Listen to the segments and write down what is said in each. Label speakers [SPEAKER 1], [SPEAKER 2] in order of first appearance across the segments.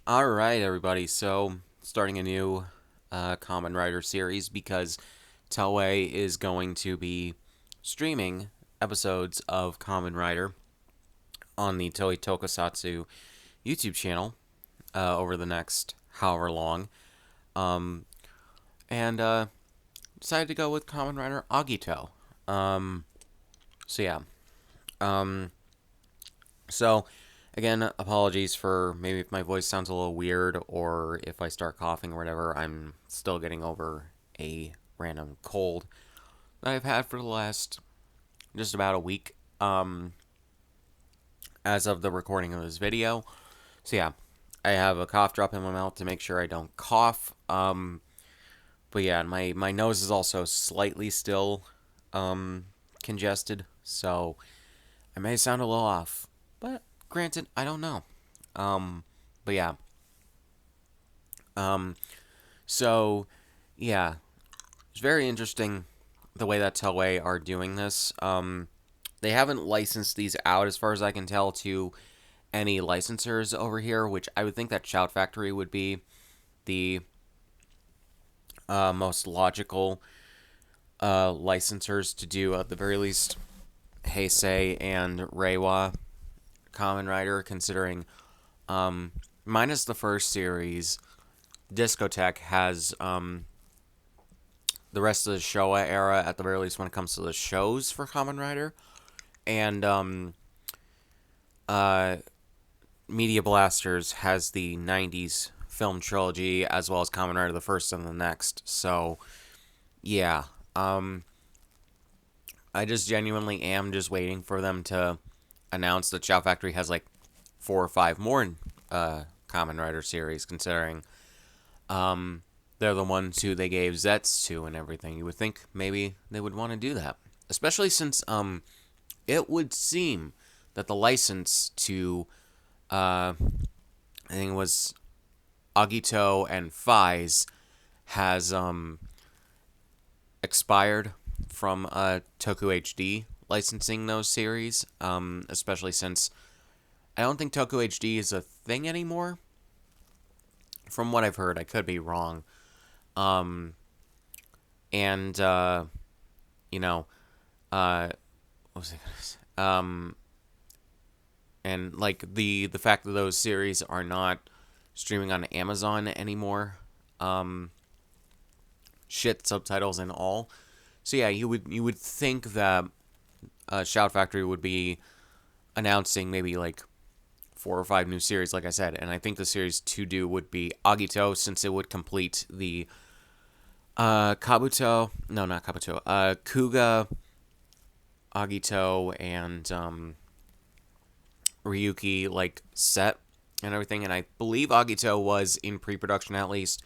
[SPEAKER 1] Alright, everybody, so starting a new Kamen Rider series because Toei is going to be streaming episodes of Kamen Rider on the Toei Tokusatsu YouTube channel over the next however long. Um, and decided to go with Kamen Rider Agito. Um, so yeah. Um, So, again, apologies for maybe if my voice sounds a little weird or if I start coughing or whatever. I'm still getting over a random cold that I've had for the last just about a week as of the recording of this video. So, yeah, I have a cough drop in my mouth to make sure I don't cough. But yeah, my nose is also slightly still congested, so I may sound a little off. But granted, I don't know. Um, but yeah. Um, so yeah, it's very interesting the way that Toei are doing this. They haven't licensed these out, as far as I can tell, to any licensors over here, which I would think that Shout Factory would be the most logical licensors to do, at the very least, Heisei and Reiwa Kamen Rider, considering minus the first series, Discotek has the rest of the Showa era, at the very least when it comes to the shows for Kamen Rider, and uh, Media Blasters has the '90s film trilogy as well as Kamen Rider the first and the next. So yeah, I just genuinely am just waiting for them to announce that Shout Factory has like 4 or 5 more Kamen Rider series, considering they're the ones who they gave Zets to and everything. You would think maybe they would want to do that, especially since it would seem that the license to I think it was Agito and Fies has expired from Toku HD licensing those series, especially since I don't think Toku HD is a thing anymore. From what I've heard, I could be wrong. Um, and you know, what was I gonna say? And like the fact that those series are not streaming on Amazon anymore, shit subtitles and all. So yeah, you would think that Shout Factory would be announcing maybe like 4 or 5 new series, like I said, and I think the series to do would be Agito, since it would complete the Kabuto, no, not Kabuto, Kuga, Agito, and Ryuki like set and everything. And I believe Agito was in pre-production, at least,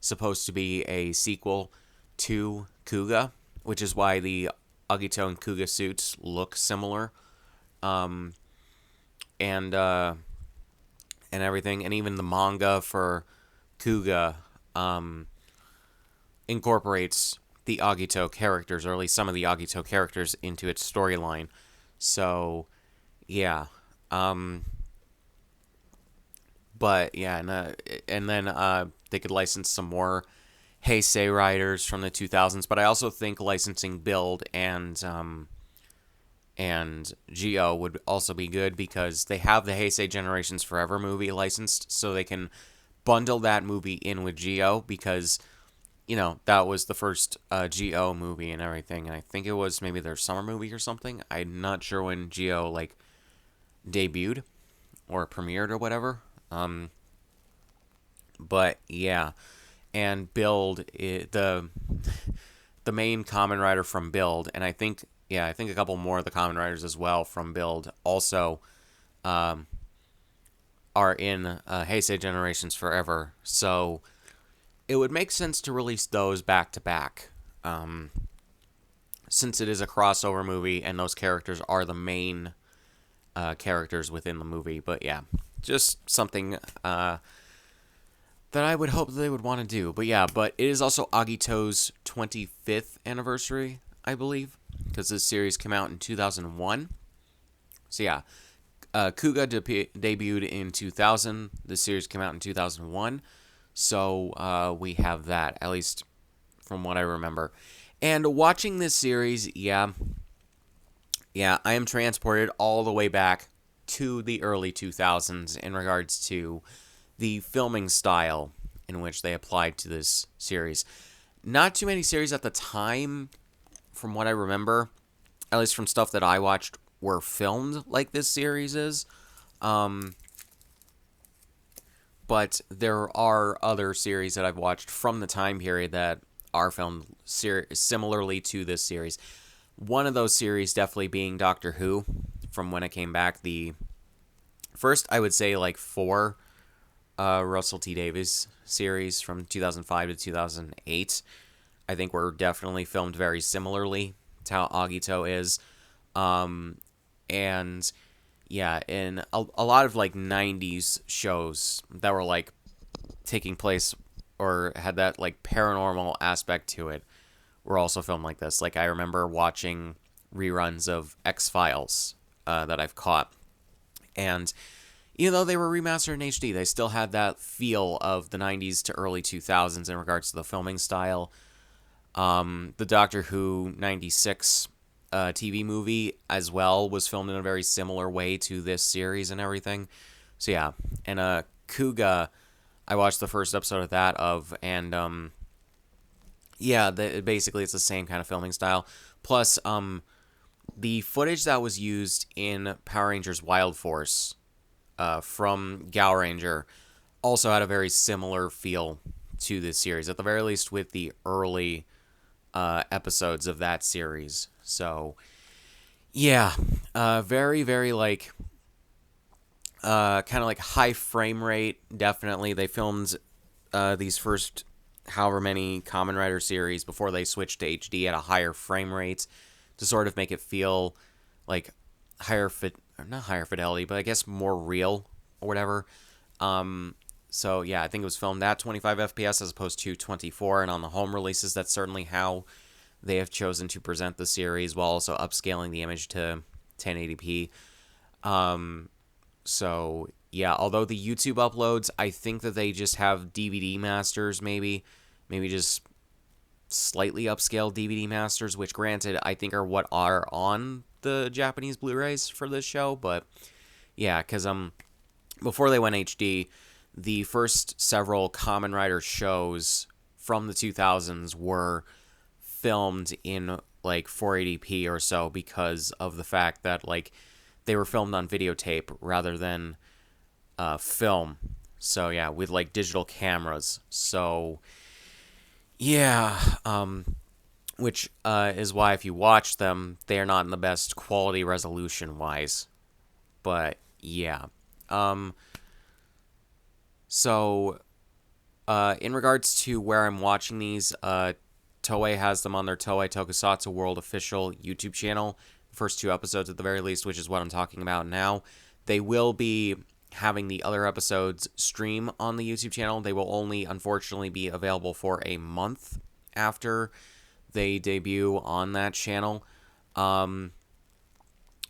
[SPEAKER 1] supposed to be a sequel to Kuga, which is why the Agito and Kuga suits look similar. Um, and and everything, and even the manga for Kuga incorporates the Agito characters, or at least some of the Agito characters, into its storyline. So, yeah. Um, but yeah, and then they could license some more Heisei riders from the 2000s. But I also think licensing Build and Geo would also be good, because they have the Heisei Generations Forever movie licensed, so they can bundle that movie in with Geo, because that was the first Geo movie and everything, and I think it was maybe their summer movie or something. I'm not sure when Geo like debuted or premiered or whatever. But yeah, and Build the main Kamen Rider from Build, and I think a couple more of the Kamen Riders as well from Build also are in Heisei Generations Forever. So it would make sense to release those back to back, since it is a crossover movie and those characters are the main characters within the movie. But yeah, just something that I would hope that they would want to do. But yeah, but it is also Agito's 25th anniversary, I believe, because this series came out in 2001. So yeah, Kuga debuted in 2000. The series came out in 2001. So we have that, at least from what I remember. And watching this series, yeah, I am transported all the way back to the early 2000s in regards to the filming style in which they applied to this series. Not too many series at the time, from what I remember, at least from stuff that I watched, were filmed like this series is. But there are other series that I've watched from the time period that are filmed similarly to this series. One of those series definitely being Doctor Who, from when it came back. The first, I would say, like 4 Russell T Davies series from 2005 to 2008, I think were definitely filmed very similarly to how Agito is. And yeah, in a lot of like 90s shows that were like taking place or had that like paranormal aspect to it were also filmed like this. Like I remember watching reruns of X-Files that I've caught. And even though they were remastered in HD, they still had that feel of the 90s to early 2000s in regards to the filming style. The Doctor Who 96 TV movie as well was filmed in a very similar way to this series and everything. So yeah, and Kuga, I watched the first episode of that and yeah, basically it's the same kind of filming style. Plus, the footage that was used in Power Rangers Wild Force from Gal Ranger also had a very similar feel to this series, at the very least with the early episodes of that series. So, yeah, very, very like kind of like high frame rate. Definitely, they filmed these first however many Kamen Rider series before they switched to HD at a higher frame rate to sort of make it feel like not higher fidelity, but I guess more real or whatever. So yeah, I think it was filmed at 25 FPS as opposed to 24, and on the home releases, that's certainly how they have chosen to present the series while also upscaling the image to 1080p. So yeah, although the YouTube uploads, I think that they just have DVD masters, maybe just slightly upscaled DVD masters, which granted I think are what are on the Japanese Blu-rays for this show. But yeah, because before they went HD, the first several Kamen Rider shows from the 2000s were filmed in like 480p or so because of the fact that like they were filmed on videotape rather than film. So yeah, with like digital cameras. So yeah, which is why if you watch them, they are not in the best quality resolution wise. But yeah, so in regards to where I'm watching these, Toei has them on their Toei Tokusatsu World official YouTube channel. The first 2 episodes at the very least, which is what I'm talking about now. They will be having the other episodes stream on the YouTube channel. They will only, unfortunately, be available for a month after they debut on that channel,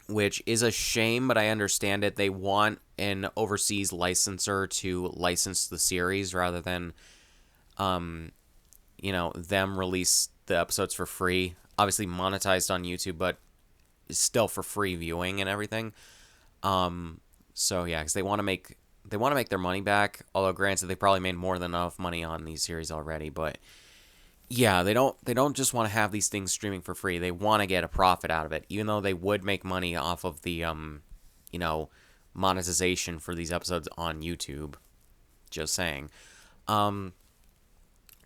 [SPEAKER 1] which is a shame, but I understand it. They want an overseas licensor to license the series rather than, them release the episodes for free. Obviously monetized on YouTube, but still for free viewing and everything. So yeah, because they want to make their money back. Although granted, they probably made more than enough money on these series already. But yeah, they don't just want to have these things streaming for free. They want to get a profit out of it, even though they would make money off of the monetization for these episodes on YouTube. Just saying.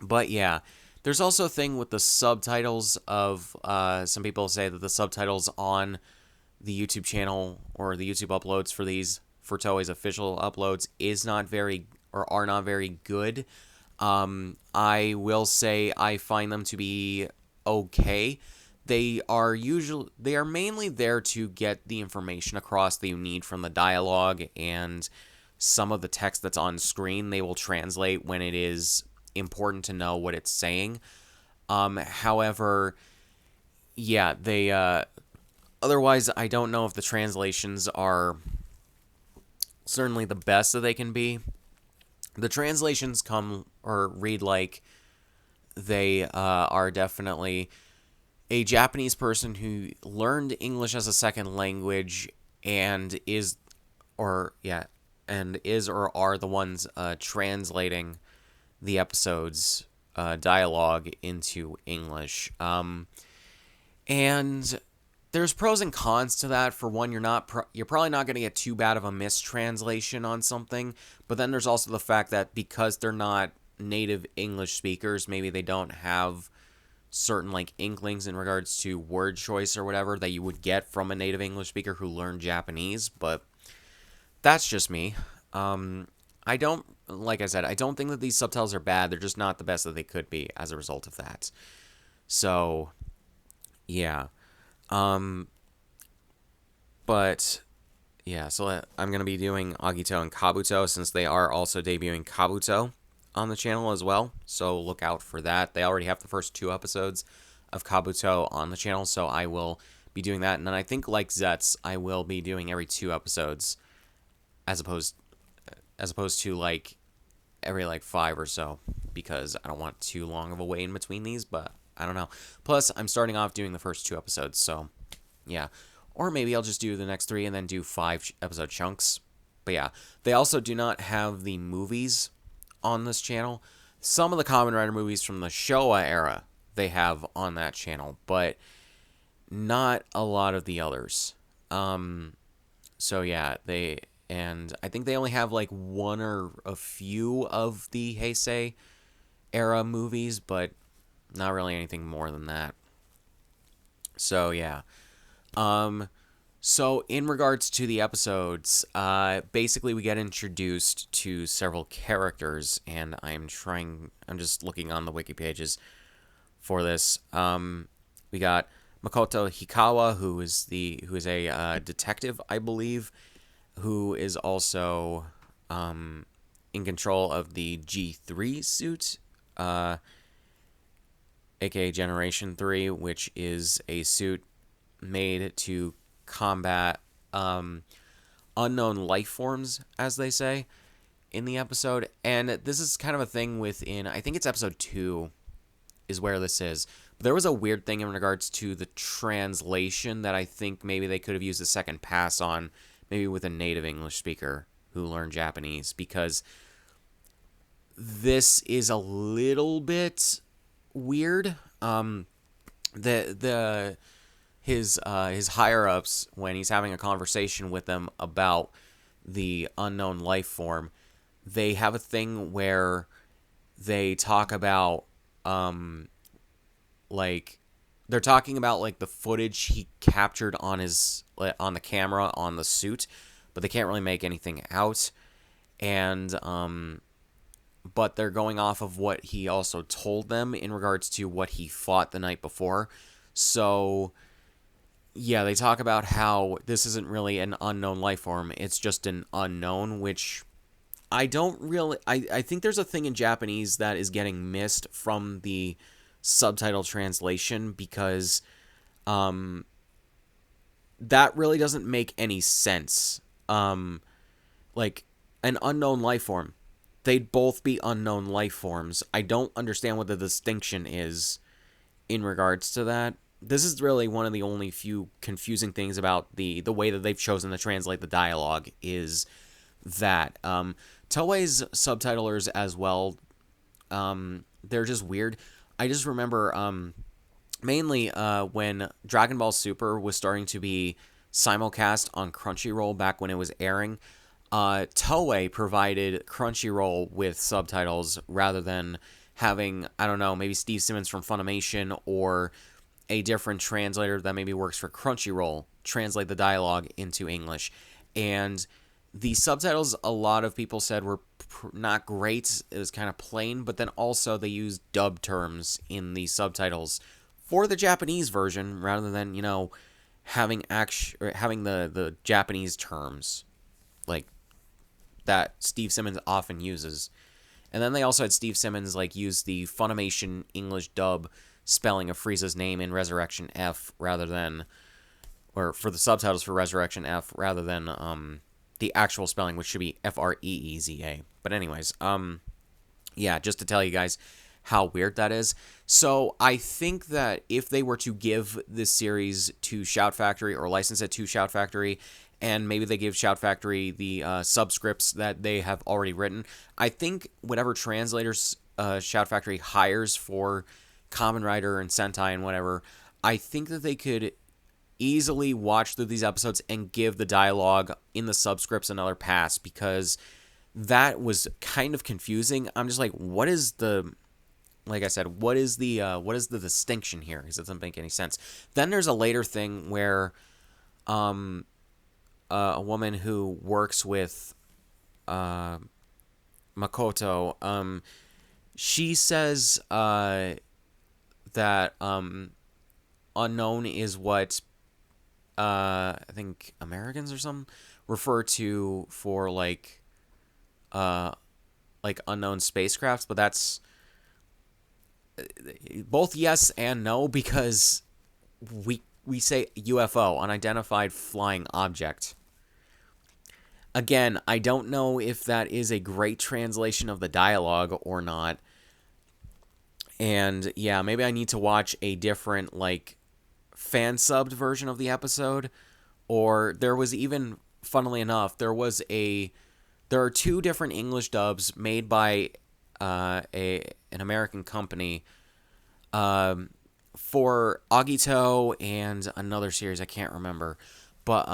[SPEAKER 1] But yeah, there's also a thing with the subtitles of some people say that the subtitles on the YouTube channel or the YouTube uploads for Toei's official uploads are not very good. I will say I find them to be okay. They are mainly there to get the information across that you need from the dialogue, and some of the text that's on screen they will translate when it is important to know what it's saying. However, yeah, they otherwise I don't know if the translations are certainly the best that they can be. The translations come or read like they are definitely a Japanese person who learned English as a second language and is or yeah and is or are the ones translating the episodes dialogue into English. And there's pros and cons to that. For one, you're probably not going to get too bad of a mistranslation on something, but then there's also the fact that because they're not native English speakers, maybe they don't have certain like inklings in regards to word choice or whatever that you would get from a native English speaker who learned Japanese, but that's just me. I don't, like I said, I don't think that these subtitles are bad. They're just not the best that they could be as a result of that. So, yeah. Um, but yeah, so I'm going to be doing Agito and Kabuto since they are also debuting Kabuto on the channel as well. So look out for that. They already have the first 2 episodes of Kabuto on the channel, so I will be doing that. And then I think, like Zets, I will be doing every 2 episodes as opposed to like every like 5 or so, because I don't want too long of a wait in between these, but I don't know. Plus, I'm starting off doing the first 2 episodes, so yeah. Or maybe I'll just do the next 3 and then do 5 episode chunks. But yeah, they also do not have the movies on this channel. Some of the Kamen Rider movies from the Showa era they have on that channel, but not a lot of the others. So yeah, and I think they only have like one or a few of the Heisei era movies, but not really anything more than that. So yeah. So in regards to the episodes, basically we get introduced to several characters, and I'm just looking on the wiki pages for this. We got Makoto Hikawa, who is a detective, I believe, who is also in control of the G3 suit, aka Generation 3, which is a suit made to combat unknown life forms, as they say in the episode. And this is kind of a thing within, I think it's episode 2 is where this is. There was a weird thing in regards to the translation that I think maybe they could have used a second pass on, maybe with a native English speaker who learned Japanese, because this is a little bit weird. His higher ups, when he's having a conversation with them about the unknown life form, they have a thing where they talk about like they're talking about like the footage he captured on the camera on the suit, but they can't really make anything out. And but they're going off of what he also told them in regards to what he fought the night before. So yeah, they talk about how this isn't really an unknown life form, it's just an unknown, which I don't really I think there's a thing in Japanese that is getting missed from the subtitle translation, because that really doesn't make any sense. Like an unknown life form, they'd both be unknown life forms. I don't understand what the distinction is in regards to that. This is really one of the only few confusing things about the way that they've chosen to translate the dialogue, is that Toei's subtitlers as well, they're just weird. I just remember mainly when Dragon Ball Super was starting to be simulcast on Crunchyroll back when it was airing, Toei provided Crunchyroll with subtitles rather than having, I don't know, maybe Steve Simmons from Funimation or a different translator that maybe works for Crunchyroll translate the dialogue into English. And the subtitles, a lot of people said, were not great. It was kind of plain, but then also they used dub terms in the subtitles for the Japanese version rather than, having the Japanese terms like that Steve Simmons often uses. And then they also had Steve Simmons use the Funimation English dub spelling of Frieza's name in Resurrection F rather than, or for the subtitles for Resurrection F rather than the actual spelling, which should be Freeza. But anyways, yeah, just to tell you guys how weird that is. So I think that if they were to give this series to Shout Factory or license it to Shout Factory, and maybe they give Shout Factory the subscripts that they have already written, I think whatever translators Shout Factory hires for Kamen Rider and Sentai and whatever, I think that they could easily watch through these episodes and give the dialogue in the subscripts another pass, because that was kind of confusing. I'm just like, what is the, like I said, what is the distinction here? Because it doesn't make any sense. Then there's a later thing where a woman who works with Makoto, she says that unknown is what I think Americans or something refer to for like unknown spacecrafts, but that's both yes and no, because we say UFO, unidentified flying object. Again, I don't know if that is a great translation of the dialogue or not. And yeah, maybe I need to watch a different, like, fan subbed version of the episode. Or there was even, funnily enough, there are two different English dubs made by an American company for Agito and another series I can't remember, but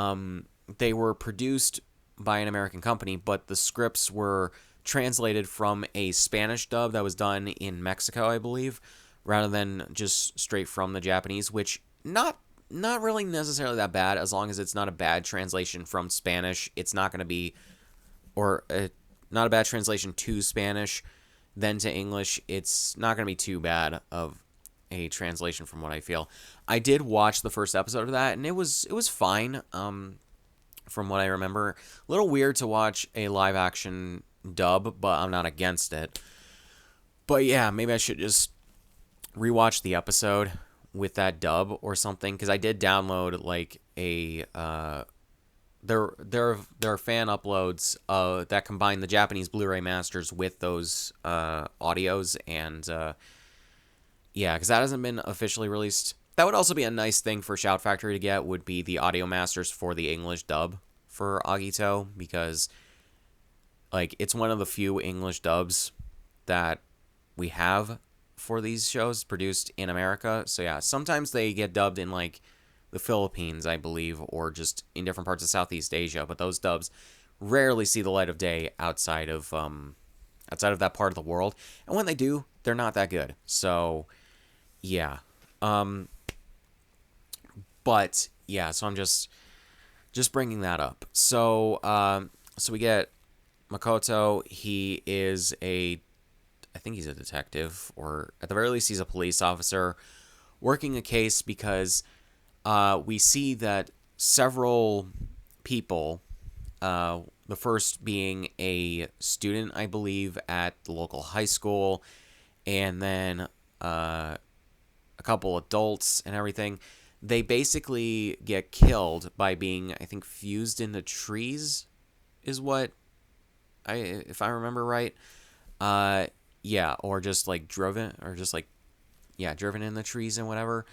[SPEAKER 1] they were produced by an American company, but the scripts were translated from a Spanish dub that was done in Mexico, I believe, rather than just straight from the Japanese, which not really necessarily that bad, as long as it's not a bad translation from Spanish. It's not going to be, or not a bad translation to Spanish, then to English. It's not going to be too bad of a translation from what I feel. I did watch the first episode of that, and it was fine. From what I remember, a little weird to watch a live action dub, but I'm not against it. But yeah, maybe I should just rewatch the episode with that dub or something, because I did download like a there are fan uploads that combine the Japanese Blu-ray masters with those audios, and yeah, because that hasn't been officially released. That would also be a nice thing for Shout Factory to get, would be the audio masters for the English dub for Agito, because like it's one of the few English dubs that we have for these shows produced in America. So yeah, sometimes they get dubbed in like the Philippines, I believe, or just in different parts of Southeast Asia, but those dubs rarely see the light of day outside of that part of the world. And when they do, they're not that good. So yeah. But yeah, so I'm just bringing that up. So so we get Makoto. He is I think he's a detective, or at the very least he's a police officer working a case, because we see that several people, the first being a student, I believe, at the local high school, and then a couple adults and everything, they basically get killed by being, I think, fused into trees, is what if I remember right. Yeah, or just like driven, or just like, yeah, driven in the trees and whatever.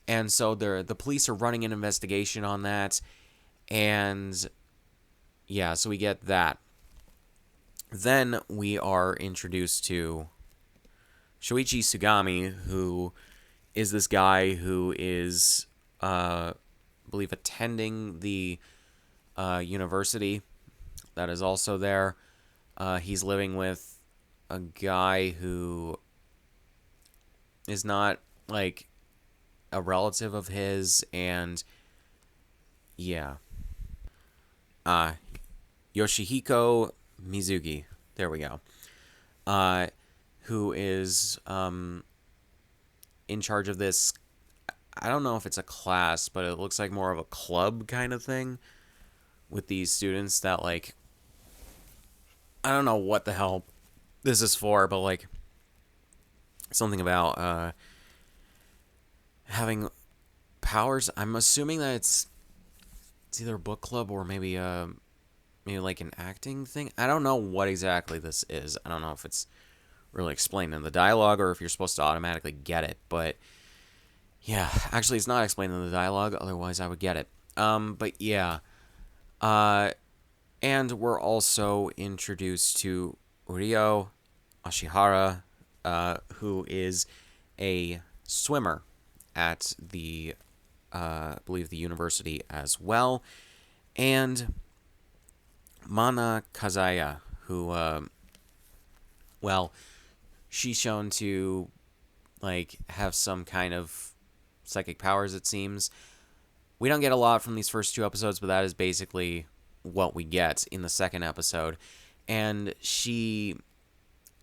[SPEAKER 1] And so the police are running an investigation on that, and yeah, so we get that. Then we are introduced to Shoichi Sugami, who is this guy who is, I believe, attending the university that is also there. He's living with a guy who is not like a relative of his, and yeah. Yoshihiko Mizuki. There we go. Who is in charge of this. I don't know if it's a class, but it looks like more of a club kind of thing with these students that, like, I don't know what the hell this is for, but like something about having powers. I'm assuming that it's either a book club or maybe maybe like an acting thing. I don't know what exactly this is. I don't know if it's really explained in the dialogue or if you're supposed to automatically get it. But yeah, actually, it's not explained in the dialogue. Otherwise, I would get it. But yeah, uh, and we're also introduced to Ryo Ashihara, who is a swimmer at the, I believe, the university as well, and Mana Kazaya, who, well, she's shown to like have some kind of psychic powers. It seems we don't get a lot from these first two episodes, but that is basically what we get in the second episode. And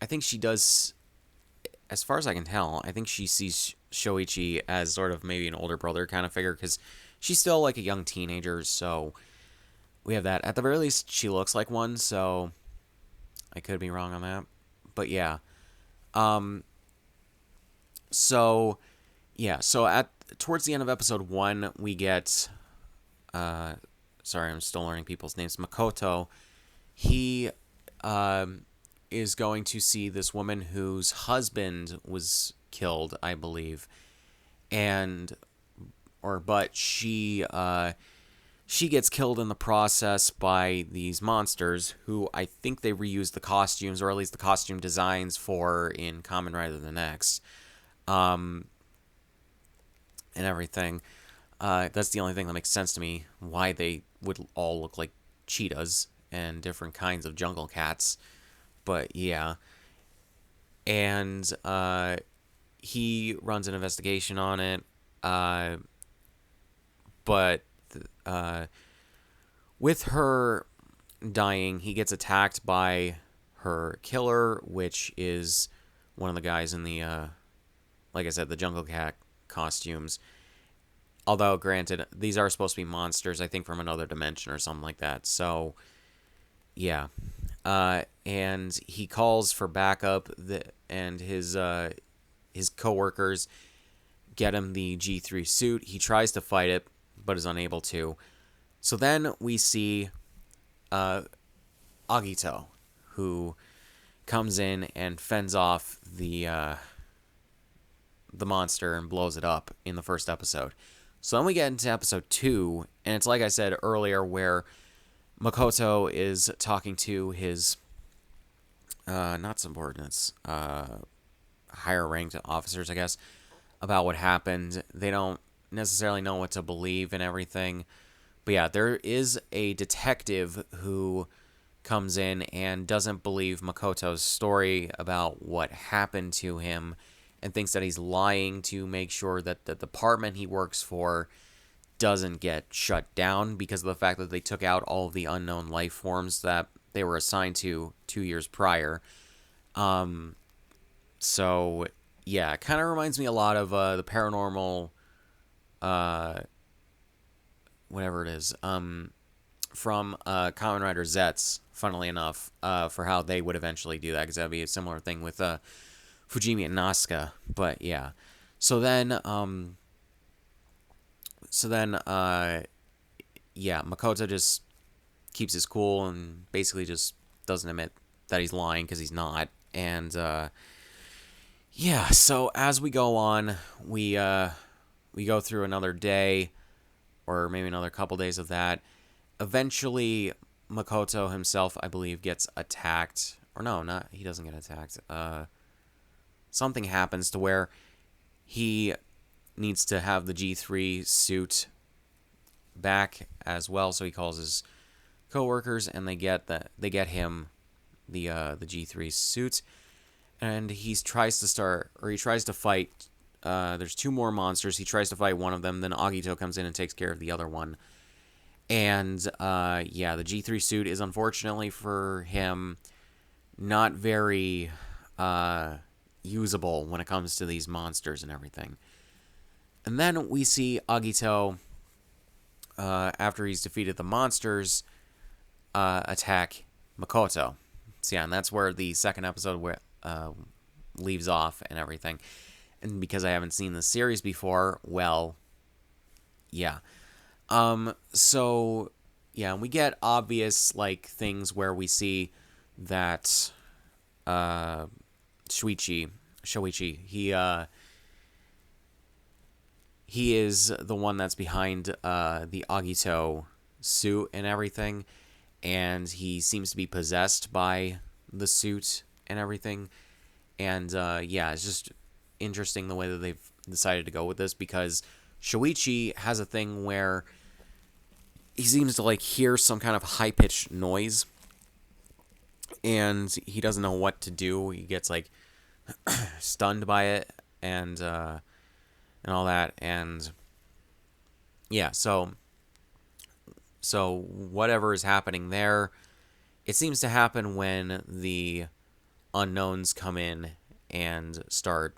[SPEAKER 1] I think she does, as far as I can tell, I think she sees Shoichi as sort of maybe an older brother kind of figure because she's still like a young teenager. So we have that. At the very least, she looks like one. So I could be wrong on that, but yeah. Um. So yeah. So at towards the end of episode 1, we get. Sorry, I'm still learning people's names. Makoto. He is going to see this woman whose husband was killed, I believe, but she gets killed in the process by these monsters who I think they reused the costumes, or at least the costume designs, for in Kamen Rider the Next, and everything. That's the only thing that makes sense to me, why they would all look like cheetahs and different kinds of jungle cats. But yeah. And he runs an investigation on it. But with her dying, he gets attacked by her killer, which is one of the guys in the, like I said, the jungle cat costumes. Although, granted, these are supposed to be monsters, I think from another dimension or something like that. So, yeah. And he calls for backup, and his coworkers get him the G3 suit. He tries to fight it, but is unable to. So then we see Agito, who comes in and fends off the monster and blows it up in the first episode. So then we get into episode 2, and it's like I said earlier, where Makoto is talking to his, not subordinates, higher ranked officers, I guess, about what happened. They don't necessarily know what to believe and everything. But yeah, there is a detective who comes in and doesn't believe Makoto's story about what happened to him and thinks that he's lying to make sure that the department he works for doesn't get shut down because of the fact that they took out all of the unknown life forms that they were assigned to 2 years prior. So, yeah, it kind of reminds me a lot of the paranormal, whatever it is, from Kamen Rider Zets, funnily enough, for how they would eventually do that, because that would be a similar thing with Fujimi and Nazca. But yeah, so then yeah, Makoto just keeps his cool and basically just doesn't admit that he's lying because he's not. And yeah, so as we go on, we go through another day, or maybe another couple days of that. Eventually, Makoto himself, I believe, gets attacked. Or no, not he doesn't get attacked. Something happens to where he needs to have the G3 suit back as well. So he calls his coworkers, and they get him the G3 suit, and he tries to fight. There's 2 more monsters. He tries to fight one of them. Then Agito comes in and takes care of the other one. And yeah, the G3 suit is unfortunately for him not very usable when it comes to these monsters and everything. And then we see Agito, after he's defeated the monsters, attack Makoto. So yeah, and that's where the second episode leaves off and everything. And because I haven't seen the series before, well, yeah. So yeah, and we get obvious like things where we see that uh Shoichi, he is the one that's behind the Agito suit and everything, and he seems to be possessed by the suit and everything. And yeah, it's just interesting the way that they've decided to go with this, because Shoichi has a thing where he seems to like hear some kind of high pitched noise, and he doesn't know what to do. He gets like stunned by it, and all that, and yeah, so whatever is happening there, it seems to happen when the unknowns come in and start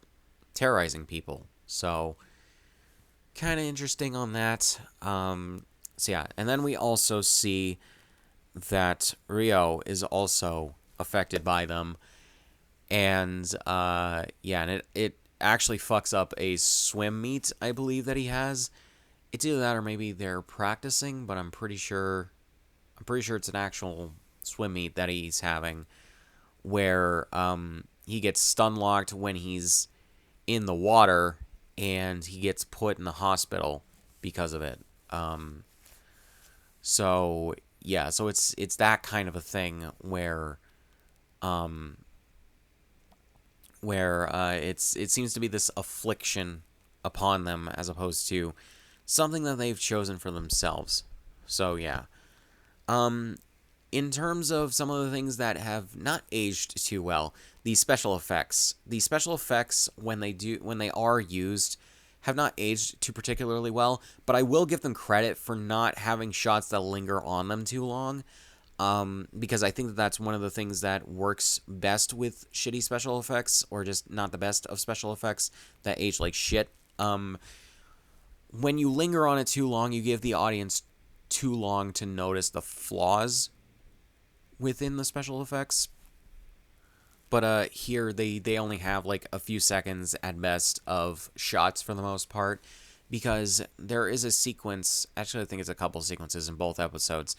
[SPEAKER 1] terrorizing people. So kind of interesting on that. So yeah, and then we also see that Rio is also affected by them, and yeah, and it actually fucks up a swim meet, I believe, that he has. It's either that or maybe they're practicing, but I'm pretty sure it's an actual swim meet that he's having, where he gets stun locked when he's in the water, and he gets put in the hospital because of it. So yeah, so it's that kind of a thing um, where it seems to be this affliction upon them as opposed to something that they've chosen for themselves. So yeah. In terms of some of the things that have not aged too well, the special effects. The special effects, when they are used, have not aged too particularly well, but I will give them credit for not having shots that linger on them too long. Because I think that that's one of the things that works best with shitty special effects, or just not the best of special effects that age like shit. When you linger on it too long, you give the audience too long to notice the flaws within the special effects. But here they only have like a few seconds at best of shots for the most part, because there is a sequence, actually I think it's a couple sequences in both episodes,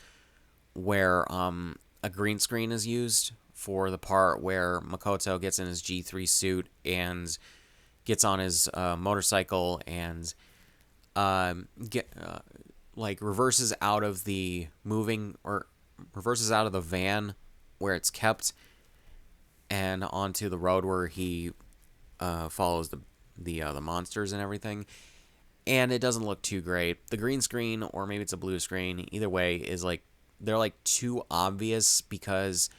[SPEAKER 1] where a green screen is used for the part where Makoto gets in his G3 suit and gets on his motorcycle and reverses out of the van where it's kept and onto the road where he follows the monsters and everything. And it doesn't look too great. The green screen, or maybe it's a blue screen, either way, is like they're like too obvious, because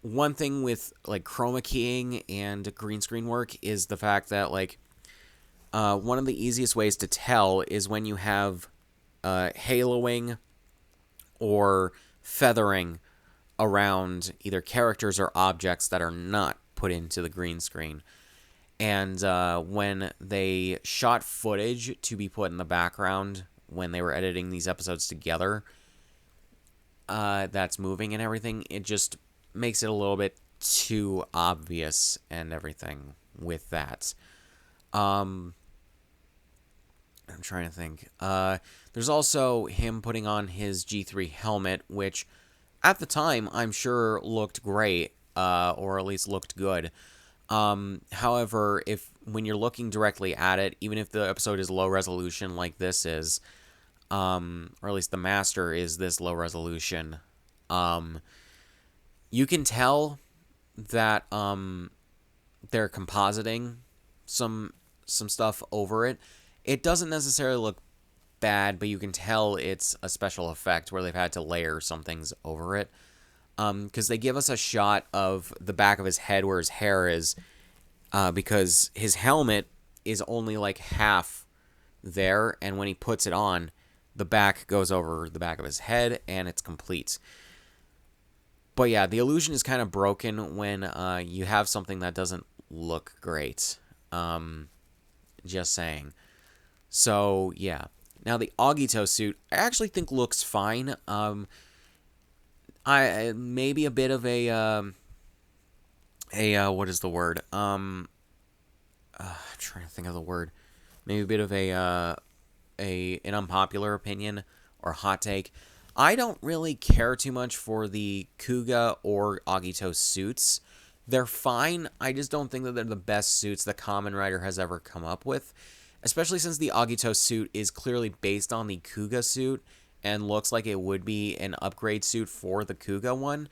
[SPEAKER 1] one thing with like chroma keying and green screen work is the fact that like one of the easiest ways to tell is when you have haloing or feathering around either characters or objects that are not put into the green screen. And when they shot footage to be put in the background when they were editing these episodes together, that's moving and everything, it just makes it a little bit too obvious and everything with that. I'm trying to think. There's also him putting on his G3 helmet, which at the time I'm sure looked great, or at least looked good. However, when you're looking directly at it, even if the episode is low resolution like this is, or at least the master is this low resolution, you can tell that they're compositing some stuff over it. It doesn't necessarily look bad, but you can tell it's a special effect where they've had to layer some things over it. Because they give us a shot of the back of his head where his hair is, because his helmet is only like half there, and when he puts it on, the back goes over the back of his head, and it's complete. But yeah, the illusion is kind of broken when you have something that doesn't look great. Just saying. So yeah. Now the Agito suit, I actually think looks fine. I maybe a bit of a what is the word? I'm trying to think of the word. Maybe a bit of an unpopular opinion or hot take. I don't really care too much for the Kuga or Agito suits. They're fine. I just don't think that they're the best suits that Kamen Rider has ever come up with, especially since the Agito suit is clearly based on the Kuga suit and looks like it would be an upgrade suit for the Kuga one.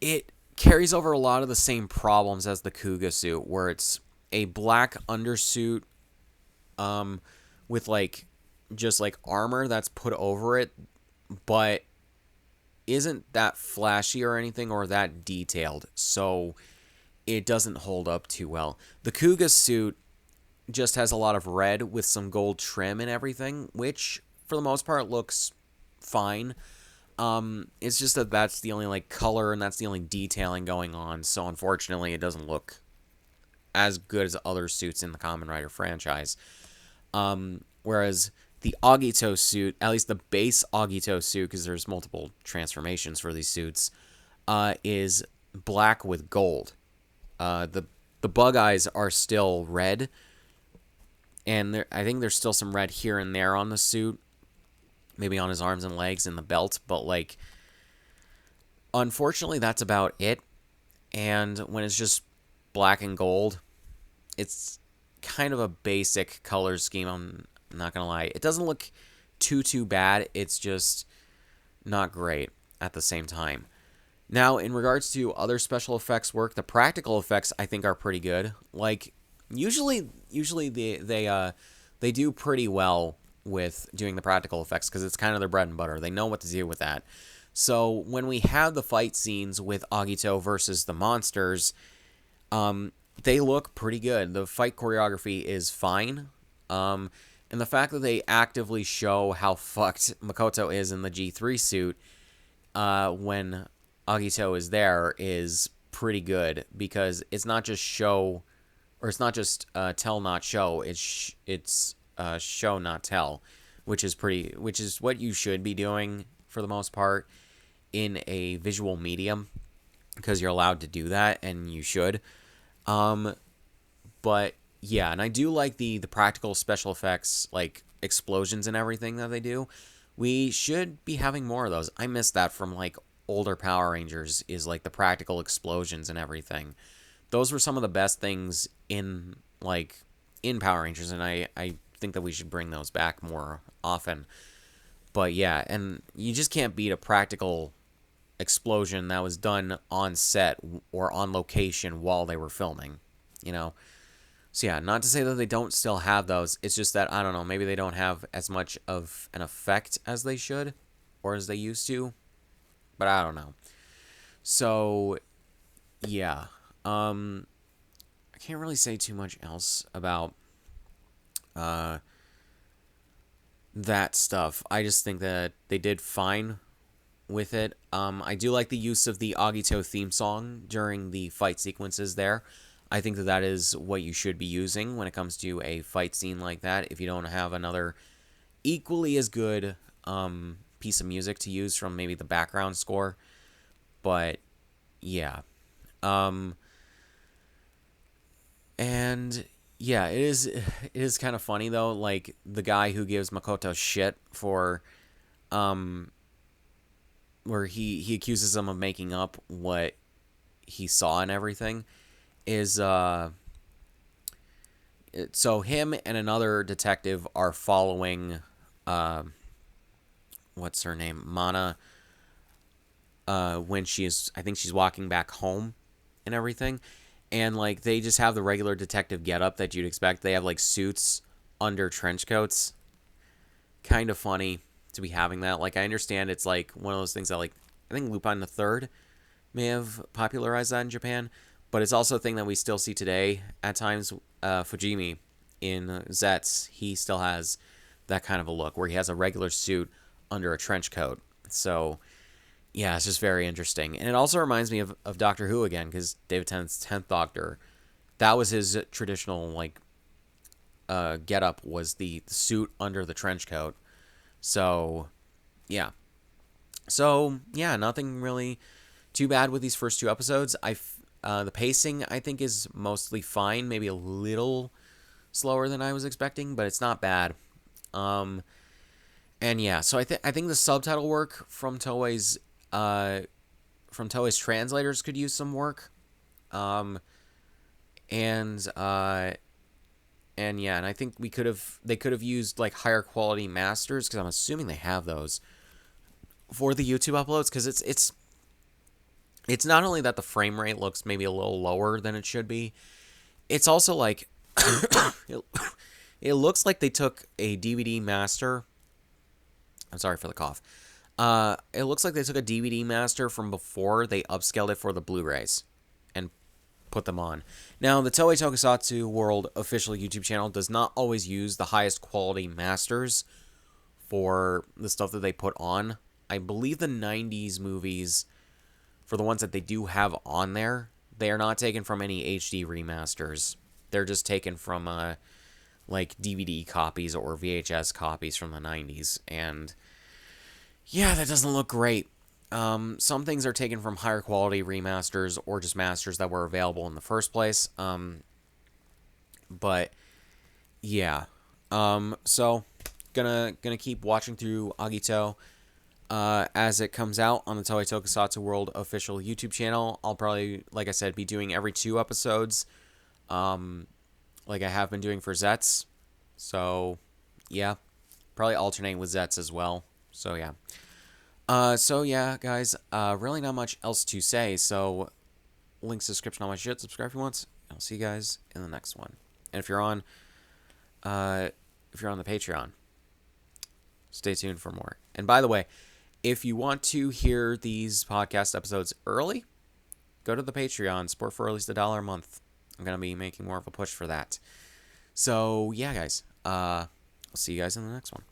[SPEAKER 1] It carries over a lot of the same problems as the Kuga suit, where it's a black undersuit with like just like armor that's put over it, but isn't that flashy or anything or that detailed, so it doesn't hold up too well. The Kuga suit just has a lot of red with some gold trim and everything, which for the most part looks fine. It's just that that's the only like color and that's the only detailing going on, so unfortunately it doesn't look as good as other suits in the Kamen Rider franchise. Whereas the Agito suit, at least the base Agito suit, because there's multiple transformations for these suits, is black with gold. The bug eyes are still red, and I think there's still some red here and there on the suit, maybe on his arms and legs and the belt, but like, unfortunately, that's about it. And when it's just black and gold, it's kind of a basic color scheme. I'm not gonna lie. It doesn't look too bad. It's just not great at the same time. Now, in regards to other special effects work, the practical effects I think are pretty good. Like usually they do pretty well with doing the practical effects because it's kind of their bread and butter. They know what to do with that. So when we have the fight scenes with Agito versus the monsters, they look pretty good. The fight choreography is fine. And the fact that they actively show how fucked Makoto is in the G3 suit when Agito is there is pretty good, because it's not just show, or it's not just tell not show. It's show not tell, which is what you should be doing for the most part in a visual medium, because you're allowed to do that and you should. But yeah, and I do like the practical special effects, like explosions and everything that they do. We should be having more of those. I miss that from like older Power Rangers, is like the practical explosions and everything. Those were some of the best things in Power Rangers, and I think that we should bring those back more often. But yeah, and you just can't beat a practical explosion that was done on set or on location while they were filming, you know? So yeah, not to say that they don't still have those. It's just that, I don't know, maybe they don't have as much of an effect as they should or as they used to. But I don't know. So yeah, I can't really say too much else about that stuff. I just think that they did fine with it. I do like the use of the Agito theme song during the fight sequences there. I think that is what you should be using when it comes to a fight scene like that, if you don't have another equally as good piece of music to use from maybe the background score. But yeah. And yeah, it is kind of funny though, like the guy who gives Makoto shit for where he accuses him of making up what he saw and everything, is so him and another detective are following what's her name, Mana, when I think she's walking back home and everything, and like they just have the regular detective getup that you'd expect. They have like suits under trench coats. Kind of funny to be having that. Like, I understand it's like one of those things that, like, I think Lupin the Third may have popularized that in Japan, but it's also a thing that we still see today at times. Fujimi in Zets, he still has that kind of a look where he has a regular suit under a trench coat. So yeah, it's just very interesting. And it also reminds me of Doctor Who again, because David Tennant's 10th Doctor, that was his traditional like get up, was the suit under the trench coat. So yeah, nothing really too bad with these first two episodes. The pacing I think is mostly fine, maybe a little slower than I was expecting, but it's not bad. And yeah, so I think the subtitle work from Toei's translators could use some work. Um, and and yeah, and I think they could have used like higher quality masters because I'm assuming they have those for the YouTube uploads because it's not only that the frame rate looks maybe a little lower than it should be, it's also like it, it looks like they took a DVD master. I'm sorry for the cough. It looks like they took a DVD master from before they upscaled it for the Blu-rays and put them on. Now, the Toei Tokusatsu World official YouTube channel does not always use the highest quality masters for the stuff that they put on. I believe the 90s movies, for the ones that they do have on there, they are not taken from any HD remasters. They're just taken from like DVD copies or VHS copies from the 90s. And yeah, that doesn't look great. Some things are taken from higher quality remasters or just masters that were available in the first place. But yeah. So gonna keep watching through Agito as it comes out on the Toei Tokusatsu World official YouTube channel. I'll probably, like I said, be doing every 2 episodes, like I have been doing for Zets. So yeah, probably alternate with Zets as well. So yeah. So yeah, guys, really not much else to say. So links description on my shit. Subscribe if you want. I'll see you guys in the next one. And uh, if you're on the Patreon, stay tuned for more. And by the way, if you want to hear these podcast episodes early, go to the Patreon. Support for at least $1 a month. I'm gonna be making more of a push for that. So yeah, guys. I'll see you guys in the next one.